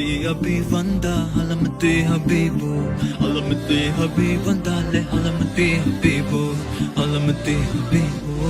अभी वंदा हलमती हबीबो हलमती हबीब वंदा ले हलमती हबीबो हलमती हबीबो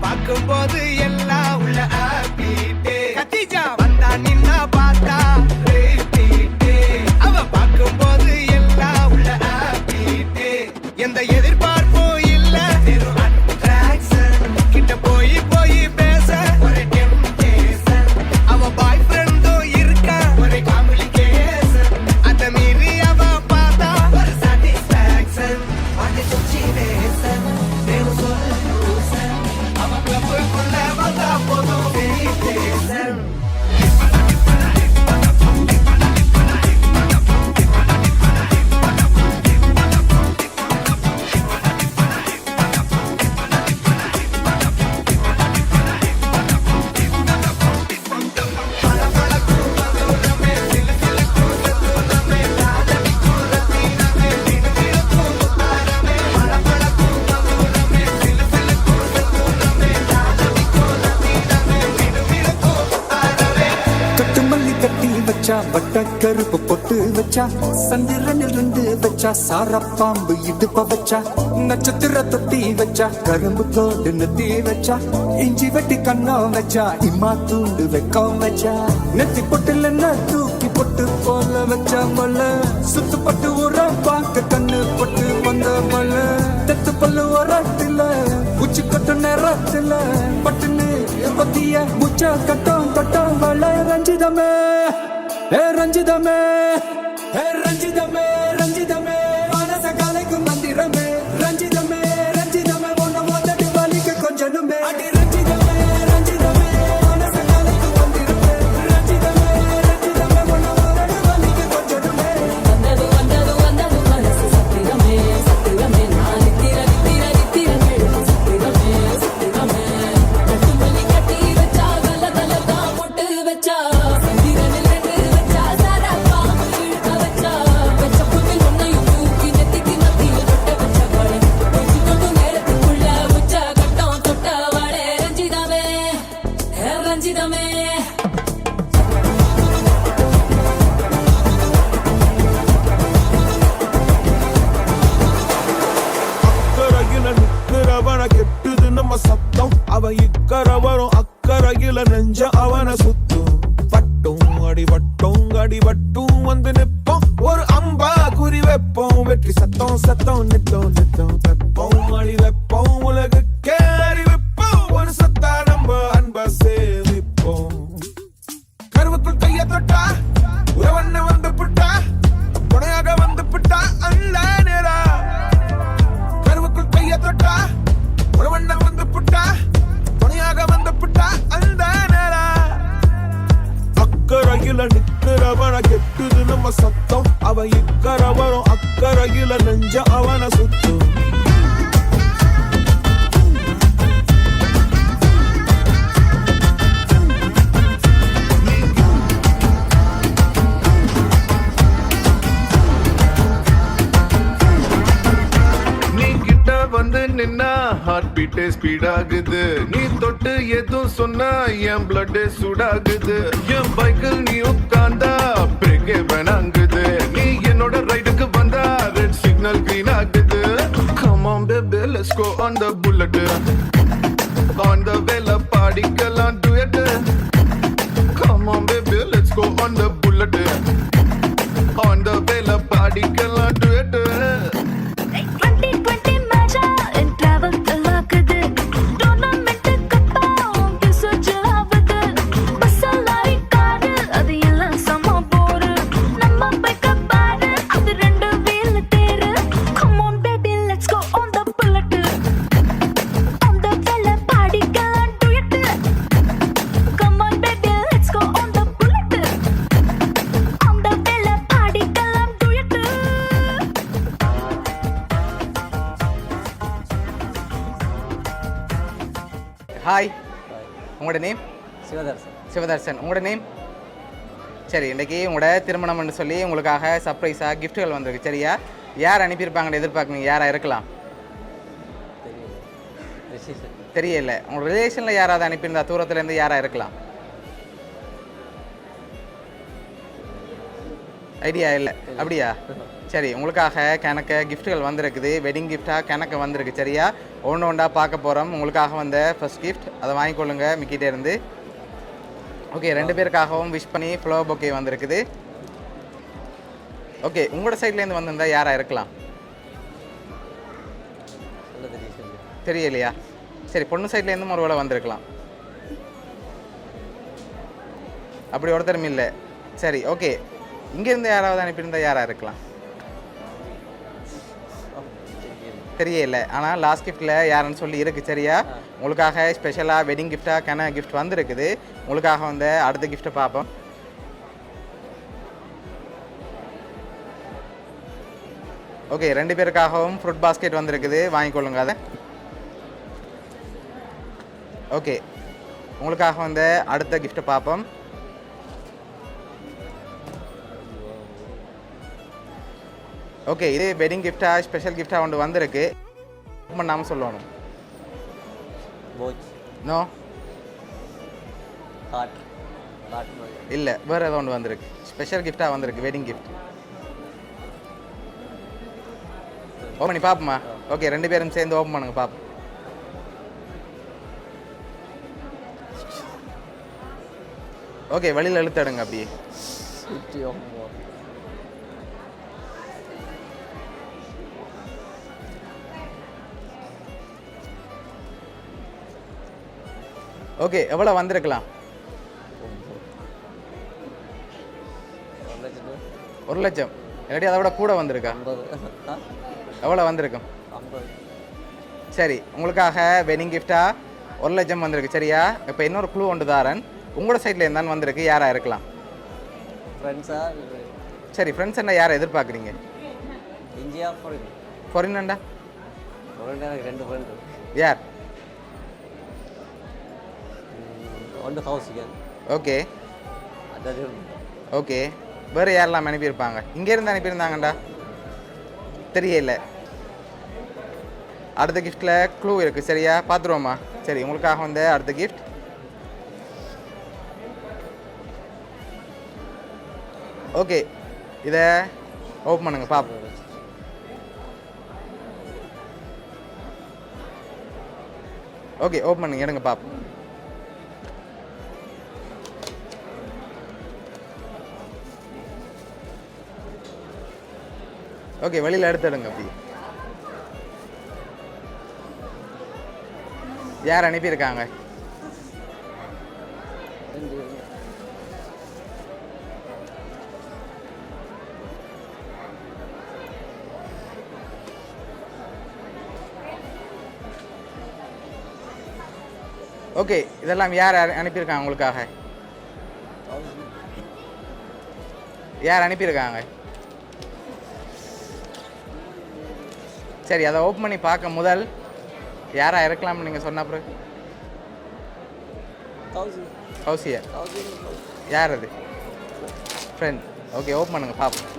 பார்க்கும்போது எல்லாம் உள்ள ஆப்பிட்டே கத்திஜா வந்தா நின்னா பார்த்தா ரேப்பிட்டே அவ பார்க்கும்போது எல்லாம் உள்ள ஆப்பிட்டே எந்த எதிர்பார்ப்பும் இல்ல வெறும் அட்ராக்ஷன் கிட்ட போய் போய் பேச ஒரு டெம்டேஷன் அவ பாய் ஃப்ரெண்டும் இருக்கா ஒரு காம்ப்ளிகேஷன் அத மீறி அவ பார்த்தா ஒரு சாட்டிஸ்ஃபேக்ஷன் அது சுச்சிவேஷன் வேணும் சொல்யூஷன் அவ கிளப்புக்குள்ள வந்தா போதும் வெரிடேஷன் வட்ட கருப்பு பொட்டு வச்சா சந்திரனில் இருந்து வச்சா சார பாம்பு இடுப்ப வச்சா நட்சத்திர தொட்டி வச்சா கரும்பு தோடு நெத்தி வச்சா இஞ்சி வெட்டி கண்ணம் வச்சா இம்மா தூண்டு வெக்கம் வச்சா நெத்தி பொட்டுல தூக்கி பொட்டு போல வச்சா மொல்ல சுத்து பட்டு உர பார்க்க கண்ணு பொட்டு வந்த மொல்ல தெத்து பல்லு உரத்துல உச்சி கட்டு நேரத்துல பட்டுன்னு பத்திய முச்சா கட்டம் கட்டம் வள ரஞ்சிதமே ரஞ்சிதமே ரஞ்சிதமே ரஞ்சிதமே மனச கலைக்கும் மந்திரமே ரஞ்சிதமே ரஞ்சிதமே ஒன்ன மொத்தட்டு வலிக்க கொஞ்சனுமே அடி ரஞ்சிதமே ரஞ்சிதமே மனச கலைக்கும் மந்திரமே ரஞ்சிதமே ரஞ்சிதமே ஒன்ன மொத்தட்டு வலிக்க கொஞ்சனுமே வந்தது வந்தது வந்தது மனசு சத்திரமே சத்திரமே நான் நித்திர நித்திர நித்திரமே சத்திரமே சத்திரமே கட்டு மல்லி கட்டி வச்சா கல கல தான் பொட்டு வச்சா சந்திரனில் அவ இக்கரை வரும் அக்கறையில நெஞ்ச அவன சுத்தும் வட்டும் அடிவட்டும் வந்து நிப்போம் ஒரு அம்பா குறி வைப்போம் வெற்றி சத்தம் சத்தம் நித்தம் நித்தம் வெப்போம் அடி வைப்போம் உலகுக்கே அறிவிப்போம் ஒரு சத்தா நம்ம அன்ப சேமிப்போம் கருவுக்குள் கைய தொட்டா உறவண்ண வந்து புட்டா துணையாக வந்து புட்டா அல்ல நேரா கருவுக்குள் கைய தொட்டா உறவண்ண வந்து புட்டா துணையாக வந்து புட்டா அந்த நேரா அக்கறையில நிக்கிறவன கெட்டுது நம்ம சத்தம் அவ இக்கரை வரும் அக்கறையில நெஞ்ச அவன சுத்தும் வந்து நின்னா ஹார்ட் பீட்டே ஸ்பீட் ஆகுது நீ தொட்டு எதுவும் சொன்னா என் பிளட் சூடாகுது என் பைக்கில் நீ உட்கார்ந்தா பிரேக்கே வேணாங்குது நீ என்னோட ரைடுக்கு வந்தா ரெட் சிக்னல் கிரீன் ஆகுது come on baby let's go on the bullet on the vela பாடிக்கலாம் duet come on baby let's go on the bullet on the vela பாடிக்கலாம் duet 2020 மஜா என் டிராவல் கலாக்குது டோர்னமெண்ட் கப்பா உங்க சுஜாவுது பஸ்ஸலாரி காரு அது எல்லாம் சம போரு நம்ம பைக்க பாரு அது ரெண்டு வீல் தேரு come on baby let's go on the bullet on the vela பாடிக்கலாம் duet come on baby let's go on the bullet on the vela பாடிக்கலாம் duet hi உங்களோட நேம் சிவதர்சன். சிவதர்சன் உங்களோட நேம் சரி இன்றைக்கி உங்களோட திருமணம்னு சொல்லி உங்களுக்காக சர்ப்ரைஸாக கிஃப்ட்டுகள் வந்திருக்கு சரியா யார் அனுப்பியிருப்பாங்கன்னு எதிர்பார்க்குறீங்க யாராக இருக்கலாம் தெரியல உங்களோட ரிலேஷனில் யாராவது அனுப்பியிருந்தா தூரத்துலேருந்து யாராக இருக்கலாம் ஐடியா இல்லை அப்படியா சரி உங்களுக்காக கணக்கு கிஃப்ட்டுகள் வந்திருக்குது வெட்டிங் கிஃப்டாக கணக்கு வந்திருக்கு சரியா ஒன்று ஒன்றா பார்க்க போகிறோம் உங்களுக்காக வந்த ஃபர்ஸ்ட் கிஃப்ட் அதை வாங்கிக்கொள்ளுங்க மிக்கிட்டே இருந்து ஓகே ரெண்டு பேருக்காகவும் விஷ் பண்ணி ஃப்ளவர் பொக்கே வந்திருக்குது ஓகே உங்களோட சைட்லேருந்து வந்திருந்தா யாராக இருக்கலாம் தெரியலையா சரி பொண்ணு சைட்லேருந்தும் ஒரு வேளை வந்திருக்கலாம் அப்படி ஒருத்தரும் இல்லை சரி ஓகே இங்கேருந்து யாராவது அனுப்பியிருந்தா யாராக இருக்கலாம் தெரியல ஆனால் லாஸ்ட் கிஃப்ட்டில் யாருன்னு சொல்லி இருக்குது சரியா உங்களுக்காக ஸ்பெஷலாக வெட்டிங் கிஃப்டாக கன கிஃப்ட் வந்திருக்குது உங்களுக்காக வந்து அடுத்த கிஃப்ட்டை பார்ப்போம் ஓகே ரெண்டு பேருக்காகவும் ஃப்ரூட் பாஸ்கெட் வந்திருக்குது வாங்கிக்கொள்ளுங்க அதை ஓகே உங்களுக்காக வந்து அடுத்த கிஃப்ட்டை பார்ப்போம் ஓகே இது வெட்டிங் கிஃப்டாக ஸ்பெஷல் கிஃப்டாக ஒன்று வந்திருக்கு பண்ணாமல் சொல்லணும் நோ இல்லை வேறு ஏதோ ஒன்று வந்திருக்கு ஸ்பெஷல் கிஃப்டாக வந்திருக்கு வெட்டிங் கிஃப்ட் ஓப்பன் பண்ணி பார்ப்போமா ஓகே ரெண்டு பேரும் சேர்ந்து ஓப்பன் பண்ணுங்க பார்ப்போம் ஓகே வெளியில் இழுத்தடுங்க அப்படியே ஓகே எவ்வளோ வந்திருக்கலாம் 1 லட்சம் இல்லாட்டி அதை விட கூட வந்திருக்கா எவ்வளோ வந்திருக்கும் சரி உங்களுக்காக வெட்டிங் கிஃப்டாக 1 லட்சம் வந்திருக்கு சரியா இப்போ இன்னொரு க்ளூ ஒன்று தாரன் உங்களோட சைடில் இருந்தாலும் வந்திருக்கு யாராக இருக்கலாம் சரி ஃப்ரெண்ட்ஸ் என்ன யாரை எதிர்பார்க்குறீங்க ஃபாரின்டா யார் ஓகே ஓகே வேறு யாரெல்லாம் அனுப்பியிருப்பாங்க இங்கேருந்து அனுப்பியிருந்தாங்கண்டா தெரியல அடுத்த கிஃப்ட்டில் க்ளூ இருக்குது சரியா பார்த்துருவோமா சரி உங்களுக்காக வந்து அடுத்த கிஃப்ட் ஓகே இதை ஓப்பன் பண்ணுங்க பார்ப்போம் ஓகே ஓப்பன் பண்ணுங்க, எடுங்க பார்ப்போம். ஓகே, வெளியில் எடுத்துடுங்க. அப்படி யார் அனுப்பியிருக்காங்க? ஓகே, இதெல்லாம் யார் அனுப்பியிருக்காங்க உங்களுக்காக? யார் அனுப்பியிருக்காங்க? சரி, அதை ஓப்பன் பண்ணி பார்க்க முதல் யாராக இருக்கலாம்னு நீங்கள் சொன்ன அப்புறம் கௌசியா யார் அது? ஃப்ரெண்ட். ஓகே, ஓப்பன் பண்ணுங்க பார்ப்போம்.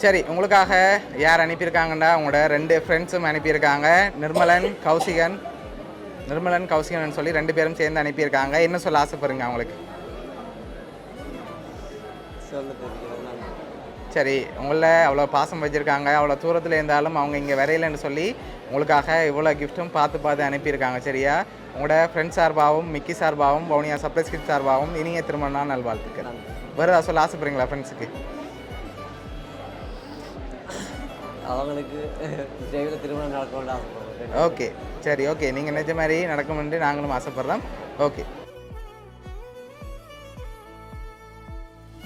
சரி, உங்களுக்காக யார் அனுப்பியிருக்காங்கன்னா உங்களோட 2 ஃப்ரெண்ட்ஸும் அனுப்பியிருக்காங்க. நிர்மலன் கௌசிகன் சொல்லி 2 பேரும் சேர்ந்து அனுப்பியிருக்காங்க. என்ன சொல்ல ஆசைப்படுறீங்க அவங்களுக்கு? சரி, உங்களை அவ்வளோ பாசம் வச்சுருக்காங்க, அவ்வளோ தூரத்தில் இருந்தாலும் அவங்க இங்கே வரையிலன்னு சொல்லி உங்களுக்காக இவ்வளோ கிஃப்ட்டும் பார்த்து அனுப்பியிருக்காங்க. சரியா? உங்களோட ஃப்ரெண்ட்ஸ் சார்பாகவும் மிக்கி சார்பாகவும் வவுனியா சர்ப்ரைஸ் கிஃப்ட் சார்பாகவும் இனிய திருமண நாள் நல்வாழ்த்துக்கள். வேறு ஏதாவது சொல்ல ஆசைப்படுறீங்களா ஃப்ரெண்ட்ஸுக்கு? அவங்களுக்கு திருமணம் நடக்கணும்னு ஆசைப்படுறேன். ஓகே, சரி, ஓகே, நீங்கள் நிஜ மாதிரி நடக்கும்னு நாங்களும் ஆசைப்பட்றோம். ஓகே.